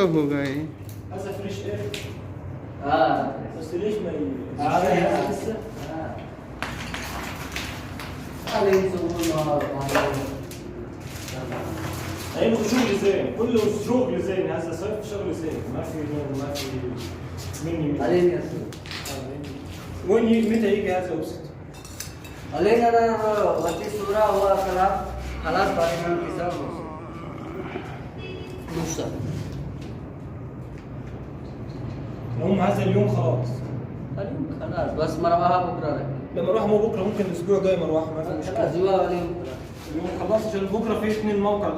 कब होगा ये? هذا فريش اير. بس ليش ما هذا لسه. هذا يسوون هيبقى شغل زين، كله شغل زين، هذا صيف شغل زين، ما في مني علينا يا سيدي. متى يجي هذا وسط؟ علينا أنا وقت الصورة هو خلاص بعد ما انتظار نص هم هذا اليوم خلاص. اليوم خلاص بس مروحة بكرة لما اروح مو بكره ممكن الاسبوع الجاي مروح ما في مشكله. خلاص جوا عليهم اليوم خلاص عشان بكره في اثنين موقع